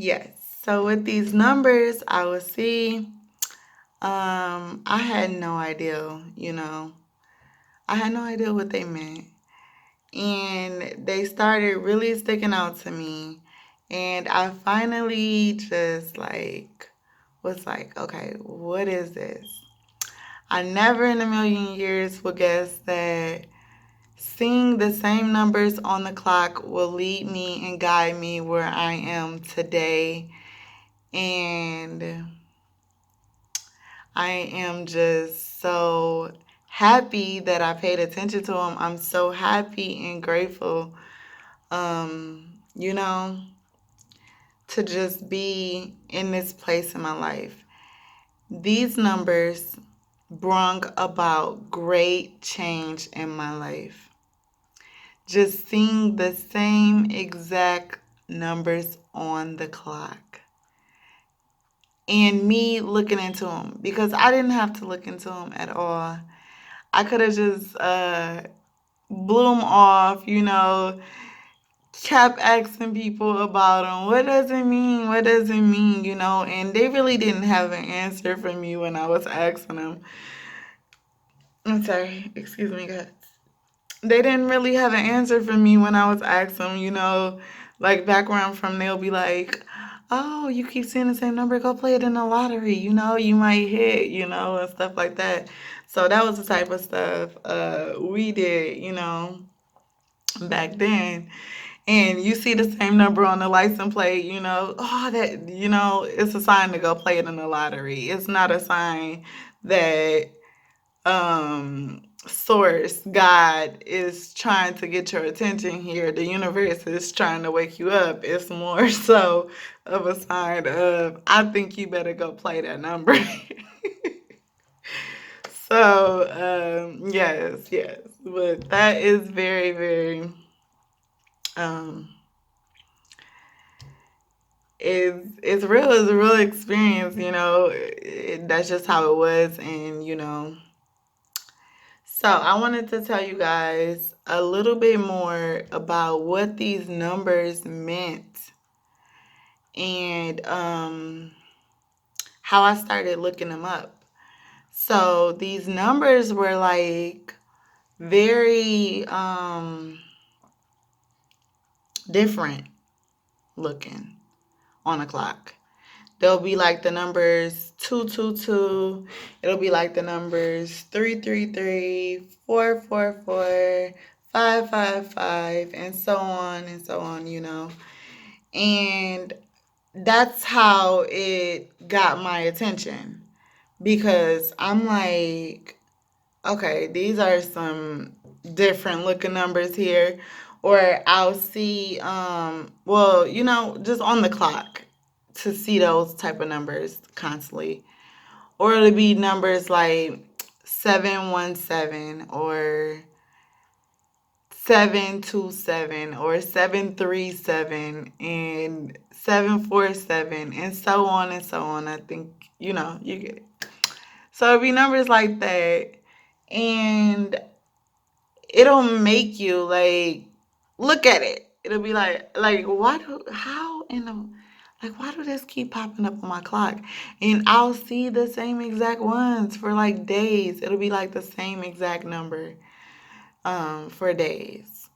Yes. So with these numbers, I would see. I had no idea. I had no idea what they meant, and they started really sticking out to me. And I finally just like was like, okay, what is this? I never in a million years would guess that seeing the same numbers on the clock will lead me and guide me where I am today. And I am just so happy that I paid attention to them. I'm so happy and grateful, you know, to just be in this place in my life. These numbers brought about great change in my life. Just seeing the same exact numbers on the clock and me looking into them because I didn't have to look into them at all. I could have just blew them off, kept asking people about them. What does it mean? What does it mean? And they really didn't have an answer for me when I was asking them. I'm sorry, excuse me, guys. They didn't really have an answer for me when I was asking them, like back where I'm from, they'll be like, oh, you keep seeing the same number, go play it in the lottery, you might hit, and stuff like that. So that was the type of stuff we did, back then. And you see the same number on the license plate, oh, that, it's a sign to go play it in the lottery. It's not a sign that source, God, is trying to get your attention here. The universe is trying to wake you up. It's more so of a sign of, I think you better go play that number. So, yes, yes. But that is very, very, um, it's real. It's a real experience, that's just how it was. And, so I wanted to tell you guys a little bit more about what these numbers meant and how I started looking them up. So these numbers were like very different looking on a clock. There'll be like the numbers 222. It'll be like the numbers 333, 444, 555, and so on. And that's how it got my attention because I'm like, okay, these are some different looking numbers here. Or I'll see, well, just on the clock to see those type of numbers constantly. Or it'll be numbers like 717 or 727 or 737 and 747 and so on and so on. I think, you get it. So it'll be numbers like that. And it'll make you like look at it. It'll be like why do this keep popping up on my clock? And I'll see the same exact ones for like days. It'll be like the same exact number for days.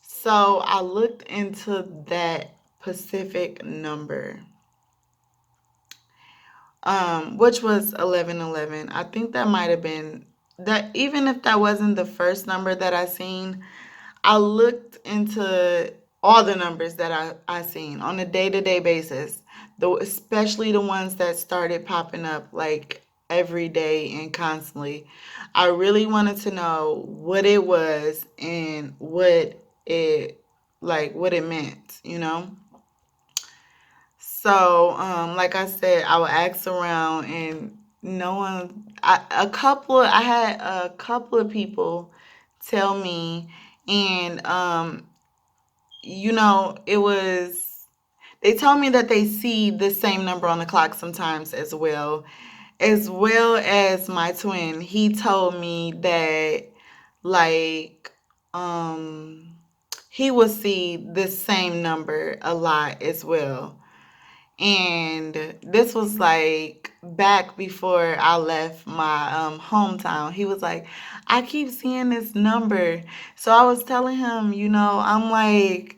So I looked into that specific number, which was 1111. I think that might have been that. Even if that wasn't the first number that I seen, I looked into all the numbers that I seen on a day-to-day basis, though especially the ones that started popping up like every day and constantly. I really wanted to know what it was and it what it meant. So, like I said, I would ask around and no one, I had a couple of people tell me, and it was, they told me that they see the same number on the clock sometimes as well as my twin. He told me that, like, um, he will see the same number a lot as well. And this was like back before I left my hometown. He was like, I keep seeing this number. So I was telling him, I'm like,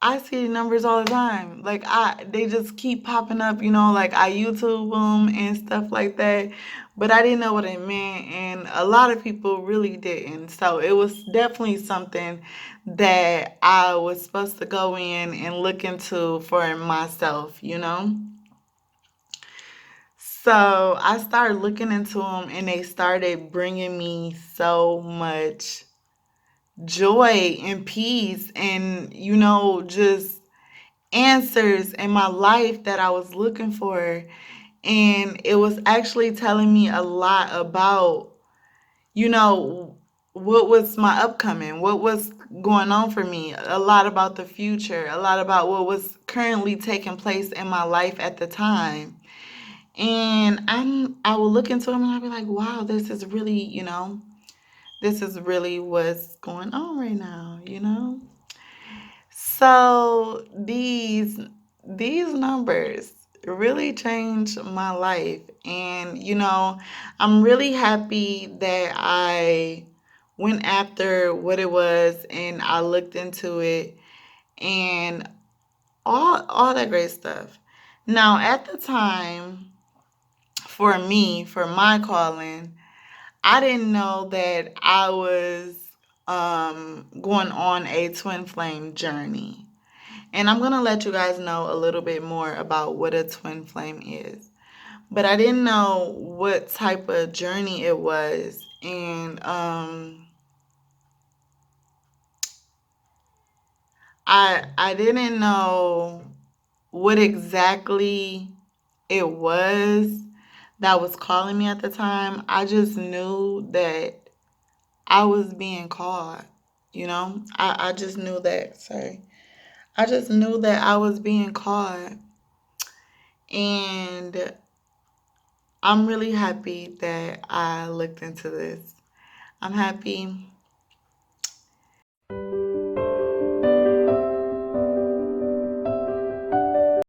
I see numbers all the time. Like they just keep popping up. Like I YouTube them and stuff like that. But I didn't know what it meant, and a lot of people really didn't. So it was definitely something that I was supposed to go in and look into for myself. So I started looking into them, and they started bringing me so much joy and peace and just answers in my life that I was looking for. And it was actually telling me a lot about you know what was my upcoming, what was going on for me, a lot about the future, a lot about what was currently taking place in my life at the time. And I will look into them and I'll be like, wow, this is really what's going on right now. So these numbers really changed my life. And I'm really happy that I went after what it was and I looked into it and all that great stuff. Now, at the time, for me, for my calling, I didn't know that I was going on a twin flame journey. And I'm going to let you guys know a little bit more about what a twin flame is. But I didn't know what type of journey it was. And I didn't know what exactly it was that was calling me at the time. I just knew that I was being called. I just knew that. Sorry. I just knew that I was being called. And I'm really happy that I looked into this. I'm happy